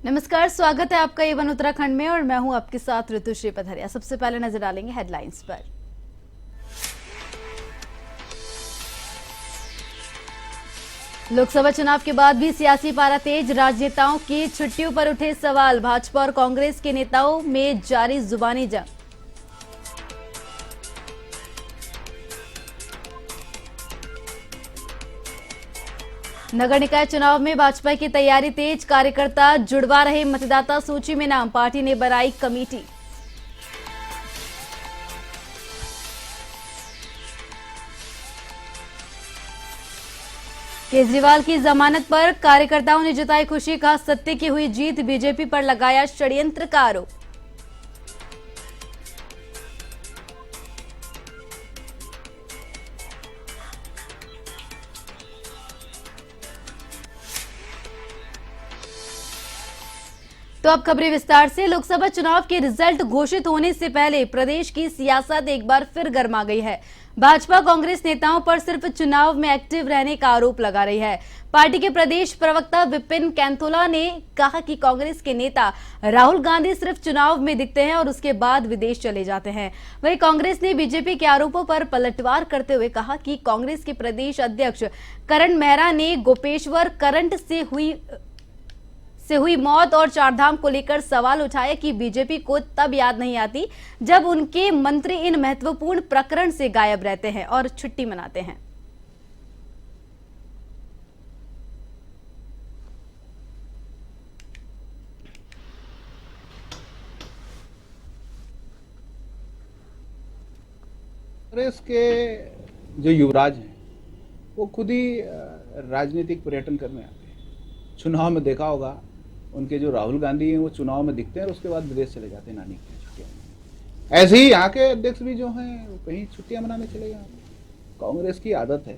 नमस्कार, स्वागत है आपका A1 उत्तराखंड में और मैं हूं आपके साथ ऋतुश्री पथरिया। सबसे पहले नजर डालेंगे हेडलाइंस पर। लोकसभा चुनाव के बाद भी सियासी पारा तेज, राजनेताओं की छुट्टियों पर उठे सवाल। भाजपा और कांग्रेस के नेताओं में जारी जुबानी जंग। नगर निकाय चुनाव में भाजपा की तैयारी तेज, कार्यकर्ता जुड़वा रहे मतदाता सूची में नाम। पार्टी ने बनाई कमेटी। केजरीवाल की जमानत पर कार्यकर्ताओं ने जताई खुशी, कहा सत्य की हुई जीत, बीजेपी पर लगाया षड्यंत्र का आरोप। तो अब खबरें विस्तार से। लोकसभा चुनाव के रिजल्ट घोषित होने से पहले प्रदेश की सियासत एक बार फिर गर्मा गई है। भाजपा कांग्रेस नेताओं पर सिर्फ चुनाव में एक्टिव रहने का आरोप लगा रही है। पार्टी के प्रदेश प्रवक्ता विपिन कैंथोला ने कहा कि कांग्रेस के नेता राहुल गांधी सिर्फ चुनाव में दिखते हैं और उसके बाद विदेश चले जाते हैं। वहीं कांग्रेस ने बीजेपी के आरोपों पर पलटवार करते हुए कहा कि कांग्रेस के प्रदेश अध्यक्ष करण मेहरा ने गोपेश्वर करंट से हुई मौत और चारधाम को लेकर सवाल उठाया कि बीजेपी को तब याद नहीं आती जब उनके मंत्री इन महत्वपूर्ण प्रकरण से गायब रहते हैं और छुट्टी मनाते हैं। कांग्रेस के जो युवराज हैं वो खुद ही राजनीतिक पर्यटन करने आते हैं। चुनाव में देखा होगा उनके जो राहुल गांधी हैं वो चुनाव में दिखते हैं और उसके बाद विदेश चले जाते हैं नानी की छुट्टियां मनाने। ऐसे ही यहाँ के अध्यक्ष भी जो हैं वो कहीं छुट्टियां मनाने चले गए। कांग्रेस की आदत है,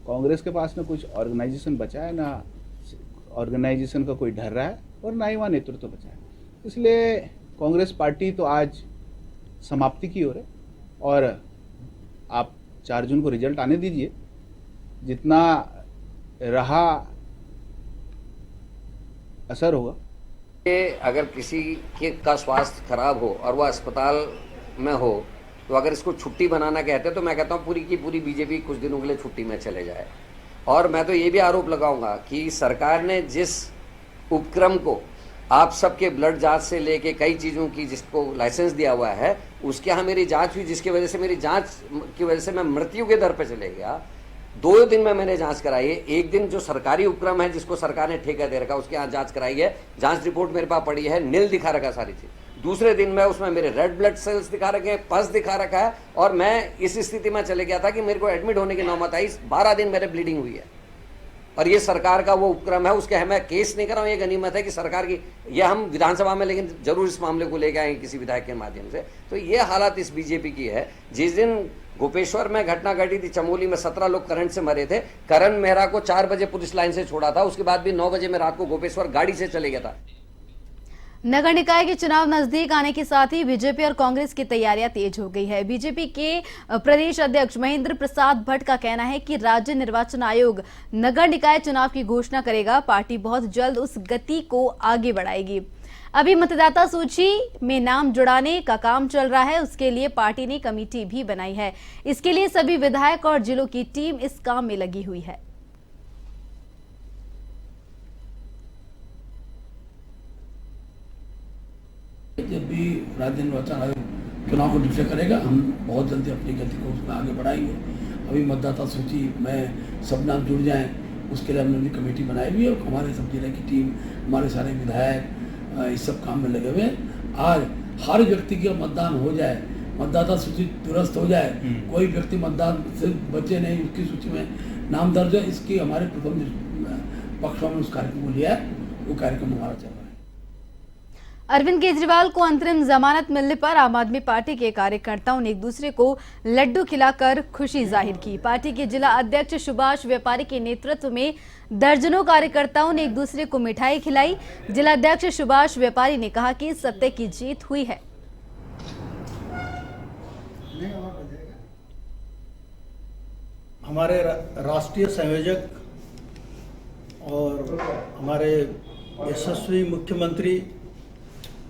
कांग्रेस के पास ना कुछ ऑर्गेनाइजेशन बचा है, ना ऑर्गेनाइजेशन का कोई डर रहा है और ना ही वहाँ नेतृत्व बचा है। इसलिए कांग्रेस पार्टी तो आज समाप्ति की ओर है और आप 4 जून को रिजल्ट आने दीजिए। जितना रहा असर होगा। अगर किसी के का स्वास्थ्य खराब हो और वह अस्पताल में हो तो अगर इसको छुट्टी बनाना कहते हैं तो मैं कहता हूँ पूरी की पूरी बीजेपी कुछ दिनों के लिए छुट्टी में चले जाए। और मैं तो ये भी आरोप लगाऊंगा कि सरकार ने जिस उपक्रम को आप सबके ब्लड जांच से लेके कई चीज़ों की जिसको लाइसेंस दिया हुआ है उसके यहाँ मेरी जांच हुई, जिसकी वजह से मेरी जांच की वजह से मैं मृत्यु के दर पे चले गया। 2 दिन में मैंने जांच कराई है। एक दिन जो सरकारी उपक्रम है जिसको सरकार ने ठेका दे रखा उसके यहाँ जांच कराई है, जांच रिपोर्ट मेरे पास पड़ी है, नील दिखा रखा सारी चीज। दूसरे दिन में उसमें मेरे रेड ब्लड सेल्स दिखा रखे हैं, पस दिखा रखा है और मैं इस स्थिति में चले गया था कि मेरे को एडमिट होने की नौबत आई। 12 दिन मेरे ब्लीडिंग हुई है और ये सरकार का वो उपक्रम है। उसके मैं केस नहीं कर रहा हूँ, ये गनीमत है कि सरकार की, ये हम विधानसभा में लेकिन जरूर इस मामले को लेकर आएंगे किसी विधायक के माध्यम से। तो ये हालत इस बीजेपी की है। जिस दिन गोपेश्वर में घटना घटी थी, चमोली में 17 लोग करंट से मरे थे, करण मेहरा को 4 बजे पुलिस लाइन से छोड़ा था, उसके बाद भी 9 बजे मैं रात को गोपेश्वर गाड़ी से चले गया था। नगर निकाय के चुनाव नजदीक आने के साथ ही बीजेपी और कांग्रेस की तैयारियां तेज हो गई है। बीजेपी के प्रदेश अध्यक्ष महेंद्र प्रसाद भट्ट का कहना है कि राज्य निर्वाचन आयोग नगर निकाय चुनाव की घोषणा करेगा। पार्टी बहुत जल्द उस गति को आगे बढ़ाएगी। अभी मतदाता सूची में नाम जुड़ाने का काम चल रहा है, उसके लिए पार्टी ने कमेटी भी बनाई है। इसके लिए सभी विधायक और जिलों की टीम इस काम में लगी हुई है। जब भी राज्य निर्वाचन आयोग चुनाव को डिक्लेयर करेगा हम बहुत जल्दी अपनी गति को उसमें आगे बढ़ाएंगे। अभी मतदाता सूची में सब नाम जुड़ जाएं, उसके लिए हमने कमेटी बनाई हुई है और हमारे सब जिले की टीम, हमारे सारे विधायक इस सब काम में लगे हुए हैं। आज हर व्यक्ति का मतदान हो जाए, मतदाता सूची दुरुस्त हो जाए, कोई व्यक्ति मतदान से बचे नहीं, उसकी सूची में नाम दर्ज है, इसकी हमारे प्रथम पक्ष में उस कार्यक्रम को लिया है। वो कार्यक्रम हमारा चल रहा है। अरविंद केजरीवाल को अंतरिम जमानत मिलने पर आम आदमी पार्टी के कार्यकर्ताओं ने एक दूसरे को लड्डू खिलाकर खुशी जाहिर की। पार्टी के जिला अध्यक्ष सुभाष व्यापारी के नेतृत्व में दर्जनों कार्यकर्ताओं ने एक दूसरे को मिठाई खिलाई। जिला अध्यक्ष सुभाष व्यापारी ने कहा कि सत्य की जीत हुई है। हमारे राष्ट्रीय संयोजक और हमारे यशस्वी मुख्यमंत्री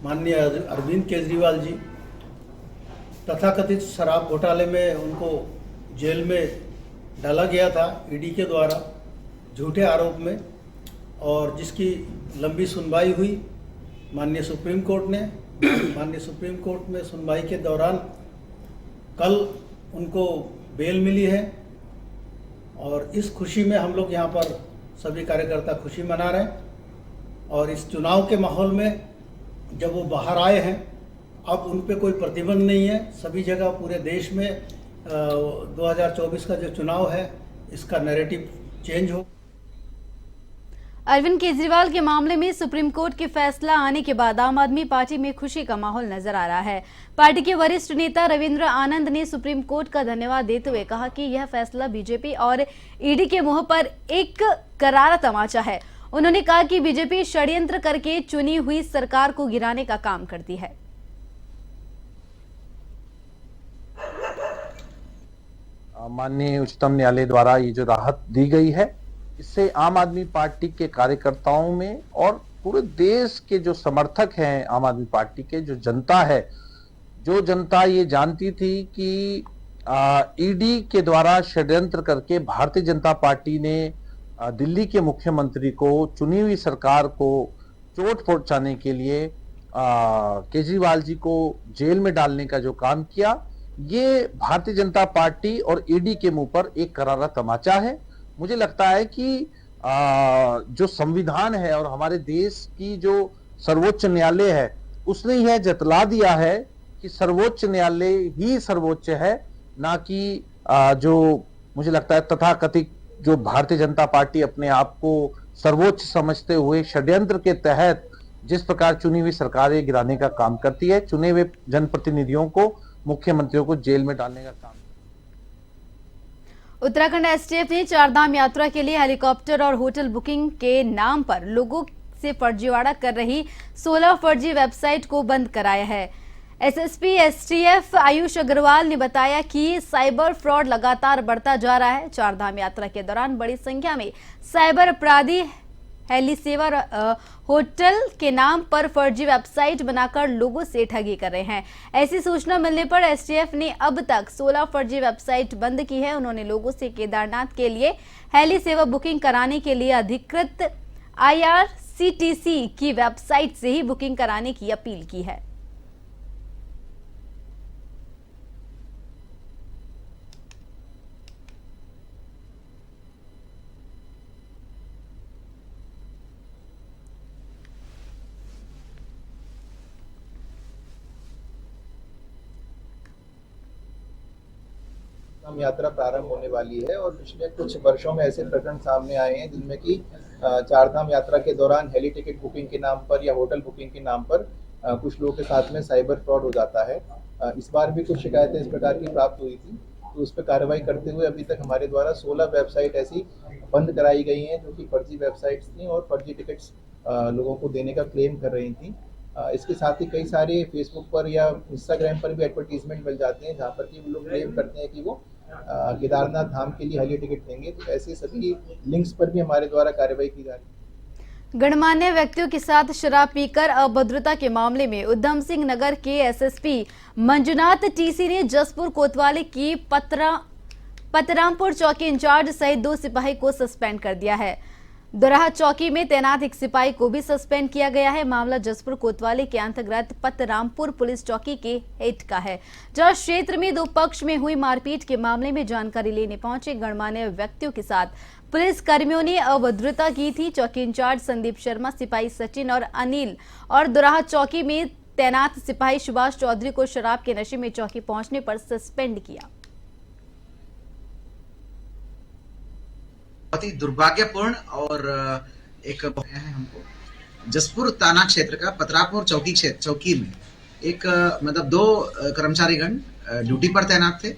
माननीय अरविंद केजरीवाल जी तथाकथित शराब घोटाले में उनको जेल में डाला गया था ईडी के द्वारा झूठे आरोप में, और जिसकी लंबी सुनवाई हुई माननीय सुप्रीम कोर्ट ने। माननीय सुप्रीम कोर्ट में सुनवाई के दौरान कल उनको बेल मिली है, और इस खुशी में हम लोग यहाँ पर सभी कार्यकर्ता खुशी मना रहे हैं। और इस चुनाव के माहौल में जब वो बाहर आए हैं, अब उन पे कोई प्रतिबंध नहीं है। सभी जगह पूरे देश में 2024 का जो चुनाव है इसका नैरेटिव चेंज हो। अरविंद केजरीवाल के मामले में सुप्रीम कोर्ट के फैसला आने के बाद आम आदमी पार्टी में खुशी का माहौल नजर आ रहा है। पार्टी के वरिष्ठ नेता रविंद्र आनंद ने सुप्रीम कोर्ट का धन्यवाद देते हुए कहा कि यह फैसला बीजेपी और ईडी के मुंह पर एक करारा तमाचा है। उन्होंने कहा कि बीजेपी षड्यंत्र करके चुनी हुई सरकार को गिराने का काम करती है। माननीय उच्चतम न्यायालय द्वारा ये जो राहत दी गई है, इससे आम आदमी पार्टी के कार्यकर्ताओं में और पूरे देश के जो समर्थक हैं आम आदमी पार्टी के, जो जनता है, जो जनता ये जानती थी कि ईडी के द्वारा षड्यंत्र करके भारतीय जनता पार्टी ने दिल्ली के मुख्यमंत्री को, चुनी हुई सरकार को चोट पहुंचाने के लिए केजरीवाल जी को जेल में डालने का जो काम किया, ये भारतीय जनता पार्टी और ईडी के मुंह पर एक करारा तमाचा है। मुझे लगता है कि जो संविधान है और हमारे देश की जो सर्वोच्च न्यायालय है, उसने यह जतला दिया है कि सर्वोच्च न्यायालय ही सर्वोच्च है, ना कि जो मुझे लगता है तथाकथित जो भारतीय जनता पार्टी अपने आप को सर्वोच्च समझते हुए षड्यंत्र के तहत जिस प्रकार चुनी हुई सरकारें गिराने का काम करती है, चुने हुए जनप्रतिनिधियों को, मुख्यमंत्रियों को जेल में डालने का काम। उत्तराखंड एसटीएफ ने चारधाम यात्रा के लिए हेलीकॉप्टर और होटल बुकिंग के नाम पर लोगों से फर्जीवाड़ा कर रही 16 फर्जी वेबसाइट को बंद कराया है। एसएसपी एसटीएफ आयुष अग्रवाल ने बताया कि साइबर फ्रॉड लगातार बढ़ता जा रहा है। चारधाम यात्रा के दौरान बड़ी संख्या में साइबर अपराधी हेली सेवा होटल के नाम पर फर्जी वेबसाइट बनाकर लोगों से ठगी कर रहे हैं। ऐसी सूचना मिलने पर एसटीएफ ने अब तक 16 फर्जी वेबसाइट बंद की है। उन्होंने लोगों से केदारनाथ के लिए हेली सेवा बुकिंग कराने के लिए अधिकृत IRCTC की वेबसाइट से ही बुकिंग कराने की अपील की है। यात्रा प्रारंभ होने वाली है, और पिछले कुछ वर्षों में ऐसे प्रकरण सामने आए हैं जिनमें कि चारधाम यात्रा के दौरान हेली टिकट बुकिंग के नाम पर या होटल बुकिंग के नाम पर कुछ लोगों के साथ में साइबर फ्रॉड हो जाता है। इस बार भी कुछ शिकायतें इस प्रकार की प्राप्त हुई थी, तो उस पर कार्रवाई करते हुए अभी तक हमारे द्वारा 16 वेबसाइट ऐसी बंद कराई गई हैं जो कि फर्जी वेबसाइट्स थी और फर्जी टिकट्स लोगों को देने का क्लेम कर रही थी। इसके साथ ही कई सारे फेसबुक पर या इंस्टाग्राम पर भी एडवर्टीजमेंट मिल जाते हैं जहाँ पर कि वो लोग क्लेम करते हैं कि वो केदारनाथ धाम के लिए हेली टिकट देंगे। तो ऐसे सभी लिंक्स पर भी हमारे द्वारा कार्रवाई की जा रही है। गणमान्य व्यक्तियों के साथ शराब पीकर अभद्रता के मामले में उधम सिंह नगर के एसएसपी मंजुनाथ टीसी ने जसपुर कोतवाली की पतरामपुर चौकी इंचार्ज सहित 2 सिपाही को सस्पेंड कर दिया है। दोराहा चौकी में तैनात एक सिपाही को भी सस्पेंड किया गया है। मामला जसपुर कोतवाली के अंतर्गत पतरामपुर पुलिस चौकी के हेड का है, जहां क्षेत्र में 2 पक्ष में हुई मारपीट के मामले में जानकारी लेने पहुंचे गणमान्य व्यक्तियों के साथ पुलिस कर्मियों ने अभद्रता की थी। चौकी इंचार्ज संदीप शर्मा, सिपाही सचिन और अनिल और दोराहा चौकी में तैनात सिपाही सुभाष चौधरी को शराब के नशे में चौकी पहुंचने पर सस्पेंड किया। बहुत ही दुर्भाग्यपूर्ण और एक है हमको जसपुर थाना क्षेत्र का पतरापुर चौकी में एक मतलब 2 कर्मचारीगण ड्यूटी पर तैनात थे।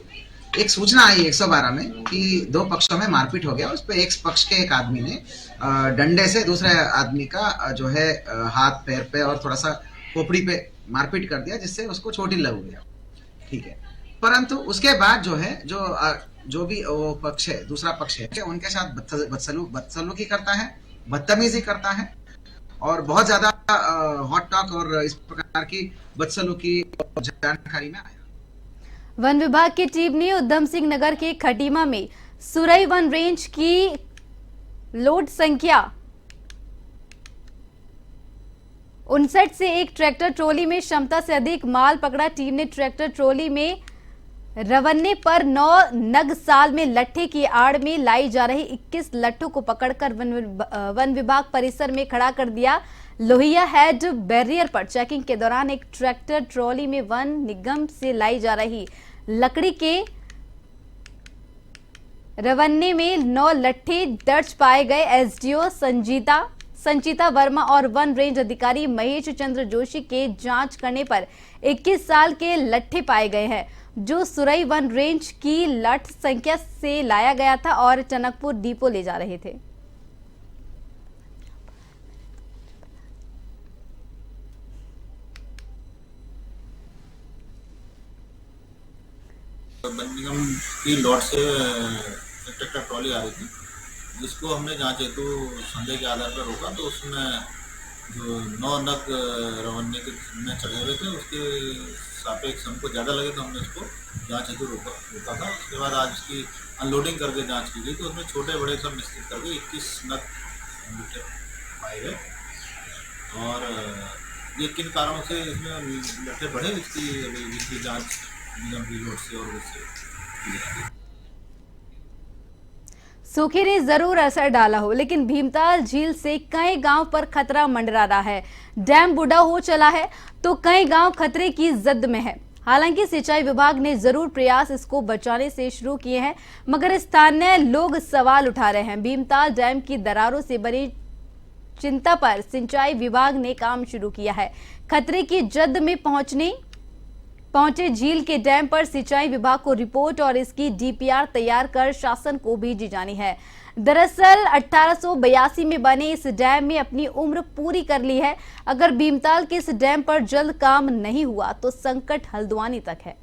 एक सूचना आई 112 में कि 2 पक्षों में मारपीट हो गया। उस पर एक पक्ष के एक आदमी ने डंडे से दूसरे आदमी का जो है हाथ पैर पे और थोड़ा सा खोपड़ी पे मारपीट कर दिया, जिससे उसको चोट लग गया। ठीक है, परंतु उसके बाद जो है जो भी वो पक्ष है, दूसरा पक्ष है, उनके साथ बदसलूकी करता है, बदतमीजी करता है और बहुत ज्यादा हॉट टॉक और इस प्रकार की बदसलूकी जानकारी में आया। वन विभाग की टीम ने उधम सिंह नगर के खटीमा में सुरई वन रेंज की लोड संख्या 59 से एक ट्रैक्टर ट्रॉली में क्षमता से अधिक माल पकड़ा। टीम ने ट्रैक्टर ट्रॉली में रवन्ने पर 9 नग साल में लट्ठे की आड़ में लाई जा रही 21 लट्ठों को पकड़कर वन विभाग परिसर में खड़ा कर दिया। लोहिया हेड बैरियर पर चेकिंग के दौरान एक ट्रैक्टर ट्रॉली में वन निगम से लाई जा रही लकड़ी के रवन्ने में 9 लट्ठे दर्ज पाए गए। एसडीओ संचिता वर्मा और वन रेंज अधिकारी महेश चंद्र जोशी के जांच करने पर 21 साल के लट्ठे पाए गए हैं, जो सुरई वन रेंज की लठ संख्या से लाया गया था और टनकपुर डिपो ले जा रहे थे। वन निगम की लॉट से ट्रैक्टर ट्रॉली आ रही थी, जिसको हमने जांच हेतु संदेह के आधार पर रोका, तो उसमें जो 9 नग रवन्ने के में चढ़े हुए थे उसके सापेक्ष हमको ज़्यादा लगे तो हमने उसको जांच हेतु रोका था। उसके बाद आज उसकी अनलोडिंग करके जांच की गई तो उसमें छोटे बड़े सब मिश्रित करके 21 नग पाए गए। और ये किन कारणों से इसमें लट्ठे बढ़े इसकी जाँच निगम की लोड से और उससे। सूखे ने जरूर असर डाला हो, लेकिन भीमताल झील से कई गांव पर खतरा मंडरा रहा है। डैम बूढ़ा हो चला है तो कई गांव खतरे की जद में है। हालांकि सिंचाई विभाग ने जरूर प्रयास इसको बचाने से शुरू किए हैं, मगर स्थानीय लोग सवाल उठा रहे हैं। भीमताल डैम की दरारों से बनी चिंता पर सिंचाई विभाग ने काम शुरू किया है। खतरे की जद में पहुंचे झील के डैम पर सिंचाई विभाग को रिपोर्ट और इसकी डीपीआर तैयार कर शासन को भेजी जानी है। दरअसल 1882 में बने इस डैम में अपनी उम्र पूरी कर ली है। अगर भीमताल के इस डैम पर जल्द काम नहीं हुआ तो संकट हल्द्वानी तक है।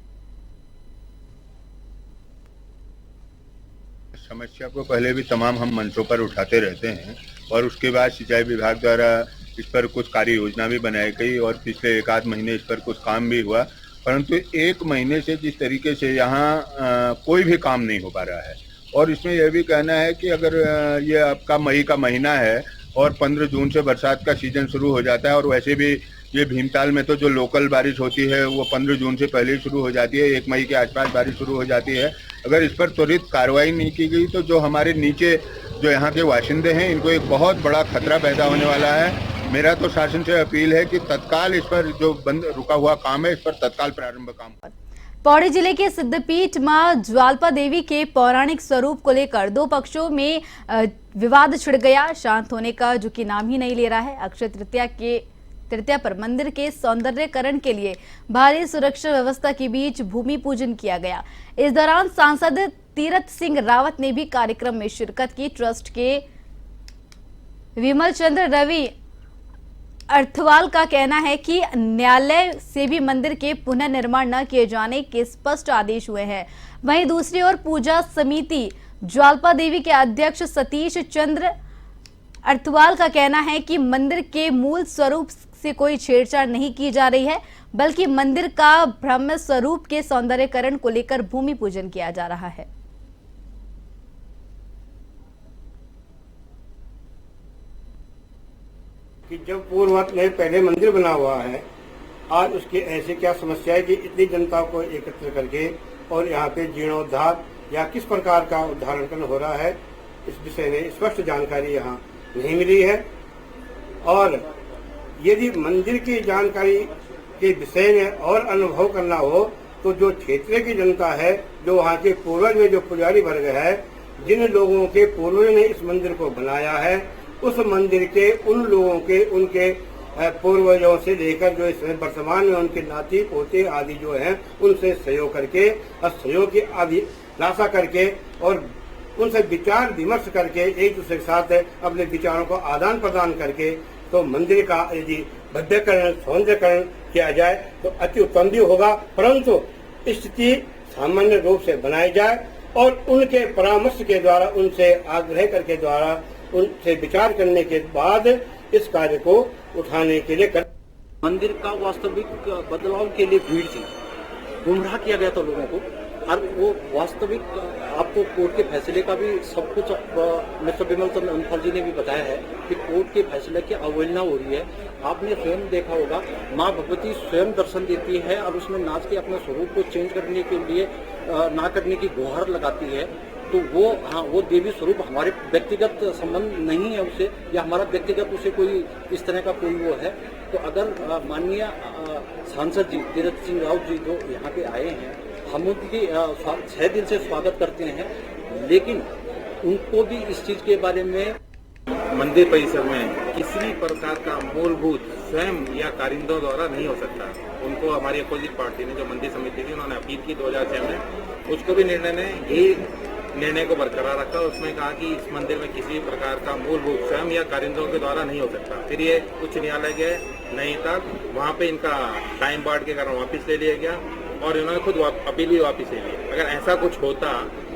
समस्या को पहले भी तमाम हम मंचों पर उठाते रहते हैं और उसके बाद सिंचाई विभाग द्वारा इस पर कुछ कार्य योजना भी बनाई गई और पिछले 1 आध महीने इस पर कुछ काम भी हुआ, परंतु 1 महीने से जिस तरीके से यहाँ कोई भी काम नहीं हो पा रहा है। और इसमें यह भी कहना है कि अगर ये आपका मई का महीना है और 15 जून से बरसात का सीजन शुरू हो जाता है और वैसे भी ये भीमताल में तो जो लोकल बारिश होती है वो 15 जून से पहले ही शुरू हो जाती है, 1 मई के आसपास बारिश शुरू हो जाती है। अगर इस पर त्वरित कार्रवाई नहीं की गई तो जो हमारे नीचे जो यहाँ के वाशिंदे हैं इनको एक बहुत बड़ा खतरा पैदा होने वाला है। मेरा तो शासन से अपील है कि तत्काल इस पर जो बंद रुका हुआ काम है इस पर तत्काल प्रारंभ काम। पौड़ी जिले के सिद्धपीठ मां ज्वाल्पा देवी के पौराणिक स्वरूप को लेकर 2 पक्षों में विवाद छिड़ गया। शांत होने का जो कि नाम ही नहीं ले रहा है। अक्षय तृतीया पर मंदिर के सौंदर्यकरण के लिए भारी सुरक्षा व्यवस्था के बीच भूमि पूजन किया गया। इस दौरान सांसद तीरथ सिंह रावत ने भी कार्यक्रम में शिरकत की। ट्रस्ट के विमल चंद्र रवि अर्थवाल का कहना है कि न्यायालय से भी मंदिर के पुनर्निर्माण न किए जाने के स्पष्ट आदेश हुए हैं। वहीं दूसरी ओर पूजा समिति ज्वाल्पा देवी के अध्यक्ष सतीश चंद्र अर्थवाल का कहना है कि मंदिर के मूल स्वरूप से कोई छेड़छाड़ नहीं की जा रही है, बल्कि मंदिर का ब्रह्म स्वरूप के सौंदर्यकरण को लेकर भूमि पूजन किया जा रहा है। कि जब पूर्ववत में पहले मंदिर बना हुआ है, आज उसकी ऐसी क्या समस्या है कि इतनी जनता को एकत्र करके और यहाँ पे जीर्णोद्धार या किस प्रकार का उद्धारण हो रहा है, इस विषय में स्पष्ट जानकारी यहाँ नहीं मिली है। और यदि मंदिर की जानकारी के विषय में और अनुभव करना हो तो जो क्षेत्र की जनता है, जो वहाँ के पूर्वज में जो पुजारी वर्ग है, जिन लोगों के पूर्वज ने इस मंदिर को बनाया है, उस मंदिर के उन लोगों के उनके पूर्वजों से लेकर जो इसमें वर्तमान में उनके नाती पोते आदि जो हैं उनसे सहयोग करके और सहयोग की अभिलाषा करके और उनसे विचार विमर्श करके एक दूसरे के साथ अपने विचारों को आदान प्रदान करके तो मंदिर का यदि भव्यकरण सौंदर्यकरण किया जाए तो अति उत्तम भी होगा, परंतु स्थिति सामान्य रूप से बनाई जाए और उनके परामर्श के द्वारा उनसे आग्रह करके द्वारा उनसे विचार करने के बाद इस कार्य को उठाने के लिए मंदिर का वास्तविक बदलाव के लिए भीड़ थी, गुमराह किया गया था लोगों को। और वो वास्तविक आपको कोर्ट के फैसले का भी सब कुछ मिस्टर बिमल चंद्र अंथल जी ने भी बताया है कि कोर्ट के फैसले की अवहेलना हो रही है। आपने स्वयं देखा होगा, माँ भगवती स्वयं दर्शन देती है और उसमें नाच के अपने स्वरूप को चेंज करने के लिए ना करने की गुहार लगाती है। तो वो देवी स्वरूप हमारे व्यक्तिगत संबंध नहीं है उससे, या हमारा व्यक्तिगत उसे कोई इस तरह का कोई वो है। तो अगर माननीय सांसद जी तीरथ सिंह रावत जी जो यहाँ पे आए हैं, हम उनकी 6 दिन से स्वागत करते हैं, लेकिन उनको भी इस चीज के बारे में मंदिर परिसर में किसी प्रकार का मूलभूत स्वयं या कारिंदों द्वारा नहीं हो सकता। उनको हमारी अपोजिट पार्टी ने जो मंदिर समिति थी उन्होंने अपील की 2006 में, उसको भी निर्णय को बरकरार रखा। उसमें कहा कि इस मंदिर में किसी प्रकार का मूलभूत स्वयं या कारिंदों के द्वारा नहीं हो सकता। फिर ये उच्च न्यायालय गए नहीं तक, वहाँ पे इनका टाइम बार्ड के कारण वापस ले लिया गया और इन्होंने खुद अपील भी वापस ले ली। अगर ऐसा कुछ होता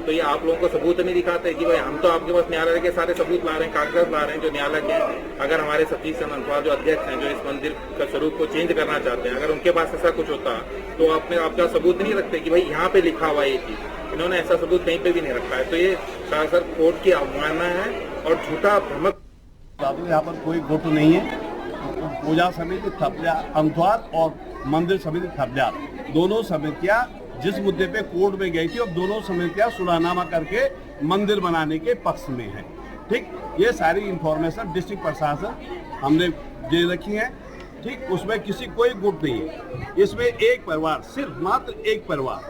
तो ये आप लोगों को सबूत नहीं दिखाते कि भाई हम तो आपके पास न्यायालय के सारे सबूत ला रहे हैं, कागजात ला रहे हैं जो न्यायालय के। अगर हमारे सतीश चंद्र अंथवाल जो अध्यक्ष हैं, जो इस मंदिर का स्वरूप को चेंज करना चाहते हैं, अगर उनके पास ऐसा कुछ होता तो आपका सबूत नहीं रखते कि भाई यहाँ पे लिखा हुआ ये चीज। इन्होंने ऐसा सबूत कहीं पे भी नहीं रखा है। तो ये सरासर कोर्ट की अवमानना है और झूठा भ्रमक। यहाँ पर कोई गुट नहीं है। पूजा समिति थपलियाल अंथवाल और मंदिर समिति थपलियाल, दोनों समितियां जिस मुद्दे पे कोर्ट में गई थी, और दोनों समितियां सुलहनामा करके मंदिर बनाने के पक्ष में है। ठीक, ये सारी इंफॉर्मेशन डिस्ट्रिक्ट प्रशासन हमने दे रखी है। ठीक, उसमें किसी कोई गुट नहीं है। इसमें एक परिवार, सिर्फ मात्र एक परिवार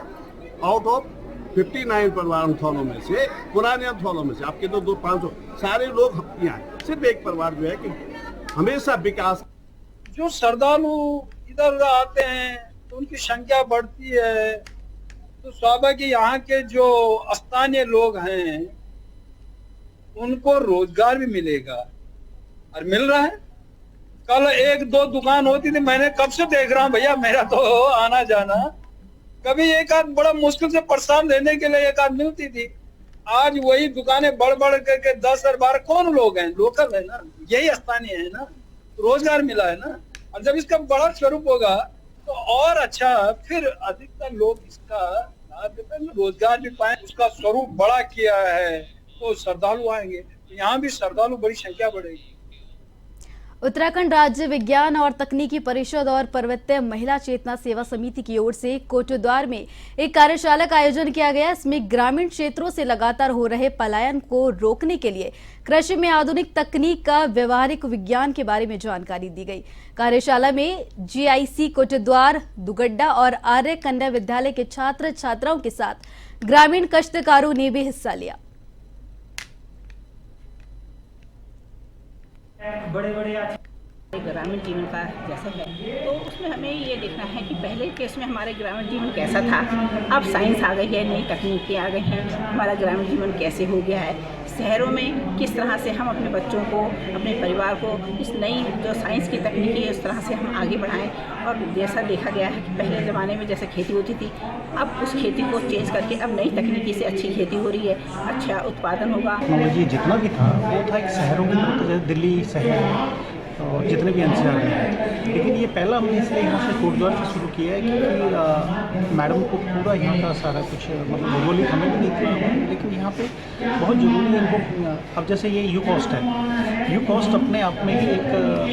आउट ऑफ 59 परिवार अंथौलों में से, पुराने अंथौलों में से, आपके तो 500 सारे लोग यहाँ हैं। सिर्फ एक परिवार जो है कि हमेशा विकास। जो श्रद्धालु इधर उधर आते हैं तो उनकी संख्या बढ़ती है, तो स्वाभाविक यहाँ के जो स्थानीय लोग हैं उनको रोजगार भी मिलेगा, और मिल रहा है। कल 1-2 दुकान होती थी, मैंने कब से देख रहा हूँ भैया, मेरा तो आना जाना, कभी एक आध बड़ा मुश्किल से प्रसाद लेने के लिए एक आध मिलती थी। आज वही दुकानें बढ़ बढ़ करके 10 और 12। कौन लोग हैं? लोकल है ना, यही स्थानीय है ना, रोजगार मिला है ना। और जब इसका बड़ा स्वरूप होगा तो और अच्छा, फिर अधिकतर लोग इसका रोजगार भी पाए, उसका स्वरूप बड़ा किया है तो श्रद्धालु आएंगे, तो यहाँ भी श्रद्धालु बड़ी संख्या बढ़ेगी। उत्तराखंड राज्य विज्ञान और तकनीकी परिषद और पर्वतीय महिला चेतना सेवा समिति की ओर से कोटद्वार में एक कार्यशाला का आयोजन किया गया। इसमें ग्रामीण क्षेत्रों से लगातार हो रहे पलायन को रोकने के लिए कृषि में आधुनिक तकनीक का व्यवहारिक विज्ञान के बारे में जानकारी दी गई। कार्यशाला में GIC कोटद्वार, दुगड्डा और आर्य कन्या विद्यालय के छात्र छात्राओं के साथ ग्रामीण काश्तकारों ने भी हिस्सा लिया। ग्रामीण जीवन का जैसे है, तो उसमें हमें ये देखना है कि पहले केस में हमारे ग्रामीण जीवन कैसा था, अब साइंस आ गई है, नई तकनीकें आ गई हैं, हमारा ग्रामीण जीवन कैसे हो गया है, शहरों में किस तरह से हम अपने बच्चों को, अपने परिवार को इस नई जो साइंस की तकनीकी है उस तरह से हम आगे बढ़ाएं। और जैसा देखा गया है कि पहले ज़माने में जैसे खेती होती थी, अब उस खेती को चेंज करके अब नई तकनीकी से अच्छी खेती हो रही है, अच्छा उत्पादन होगा। टेक्नोलॉजी जितना भी था वो था एक शहरों की तरफ, जैसे दिल्ली शहर और जितने भी NCR में हैं। लेकिन ये पहला हमने इसलिए यहाँ से कोटद्वार से शुरू किया है क्योंकि मैडम को पूरा यहाँ का सारा कुछ मतलब भौगोलिक हमें भी नहीं था, लेकिन यहाँ पे बहुत ज़रूरी है इनको। अब जैसे ये यूकॉस्ट है, यूकॉस्ट अपने आप में ही एक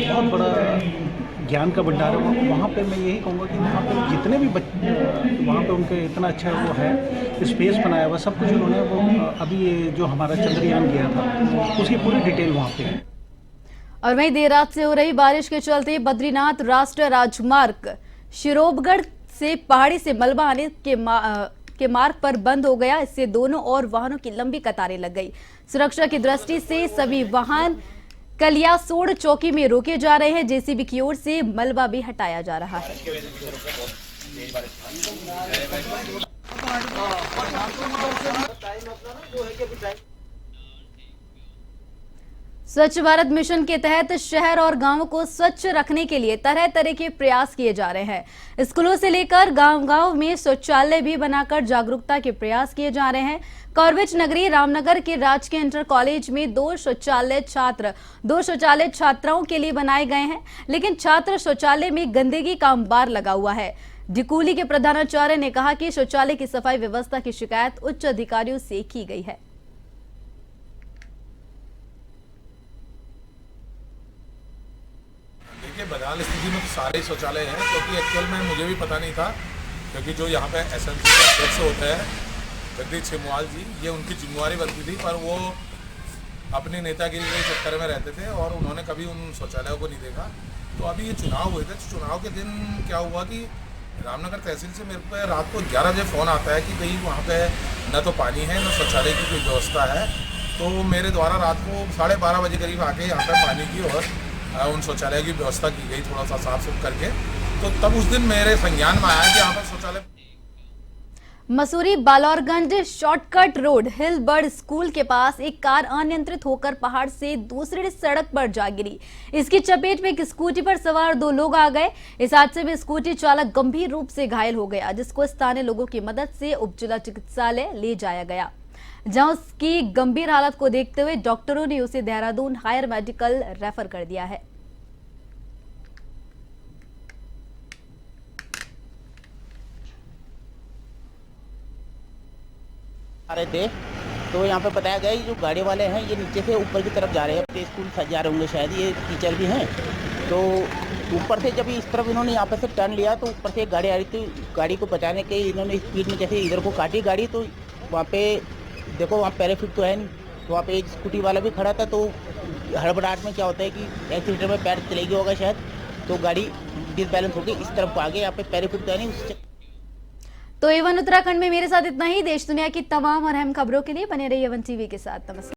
बहुत बड़ा ज्ञान का भंडार है। वहाँ पे मैं यही कहूँगा कि वहाँ पे जितने भी बच्चे वहाँ पे उनके इतना अच्छा वो है, स्पेस बनाया हुआ सब कुछ उन्होंने, वो अभी ये जो हमारा चंद्रयान गया था उसकी पूरी डिटेल वहाँ पे है। और वहीं देर रात से हो रही बारिश के चलते बद्रीनाथ राष्ट्रीय राजमार्ग शिरोबगढ़ से पहाड़ी से मलबा आने के मार्ग पर बंद हो गया। इससे दोनों ओर वाहनों की लंबी कतारें लग गई। सुरक्षा की दृष्टि से सभी वाहन कलियासोड़ चौकी में रोके जा रहे हैं। JCB की ओर से मलबा भी हटाया जा रहा है। स्वच्छ भारत मिशन के तहत शहर और गांवों को स्वच्छ रखने के लिए तरह तरह के प्रयास किए जा रहे हैं। स्कूलों से लेकर गांव-गांव में शौचालय भी बनाकर जागरूकता के प्रयास किए जा रहे हैं। कॉर्बेट नगरी रामनगर के राजकीय इंटर कॉलेज में दो शौचालय छात्राओं के लिए बनाए गए हैं, लेकिन छात्र शौचालय में गंदगी का अंबार लगा हुआ है। डिकूली के प्रधानाचार्य ने कहा कि शौचालय की सफाई व्यवस्था की शिकायत उच्च अधिकारियों से की गई है। देखिए, बदहाल स्थिति में तो सारे शौचालय हैं, क्योंकि एक्चुअल में मुझे भी पता नहीं था, क्योंकि जो यहाँ पे एसएमसी के अध्यक्ष होते हैं जगदीश छिमुआल जी, ये उनकी जिम्मेवारी बनती थी, पर वो अपनी नेतागिरी के चक्कर में रहते थे और उन्होंने कभी उन शौचालयों को नहीं देखा। तो अभी ये चुनाव हुए थे, चुनाव के दिन क्या हुआ कि रामनगर तहसील से मेरे पे रात को 11 बजे फ़ोन आता है कि भाई वहाँ पे न तो पानी है न शौचालय की कोई व्यवस्था है। तो मेरे द्वारा रात को 12:30 बजे करीब आके यहाँ पर पानी की और उन शौचालय की व्यवस्था की गई, थोड़ा सा साफ सुफ करके। तो तब उस दिन मेरे संज्ञान में आया कि यहाँ पर शौचालय। मसूरी बालोरगंज शॉर्टकट रोड हिलबर्ड स्कूल के पास एक कार अनियंत्रित होकर पहाड़ से दूसरी सड़क पर जा गिरी। इसकी चपेट में एक स्कूटी पर सवार दो लोग आ गए। इस हादसे में स्कूटी चालक गंभीर रूप से घायल हो गया, जिसको स्थानीय लोगों की मदद से उप जिला चिकित्सालय ले जाया गया, जहां उसकी गंभीर हालत को देखते हुए डॉक्टरों ने उसे देहरादून हायर मेडिकल रेफर कर दिया है। आ रहे थे तो यहाँ पे बताया गया जो गाड़ी वाले हैं ये नीचे से ऊपर की तरफ जा रहे हैं, प्ले स्कूल जा रहे होंगे शायद, ये टीचर भी हैं। तो ऊपर से जब इस तरफ इन्होंने यहाँ पे से टर्न लिया तो ऊपर से एक गाड़ी आ रही थी, गाड़ी को बचाने के इन्होंने स्पीड में जैसे इधर को काटी गाड़ी, तो वहाँ पे देखो वहाँ पैराफिट तो है नहीं, तो वहाँ पे एक स्कूटी वाला भी खड़ा था। तो हड़बड़ाहट में क्या होता है कि एक्सीटर में पैर चले गया होगा शायद, तो गाड़ी डिसबैलेंस होकर इस तरफ आ गई, यहाँ पे पैराफिट तो है नहीं। तो एवन उत्तराखंड में मेरे साथ इतना ही। देश दुनिया की तमाम और अहम खबरों के लिए बने रहिए एवन टीवी के साथ। नमस्कार।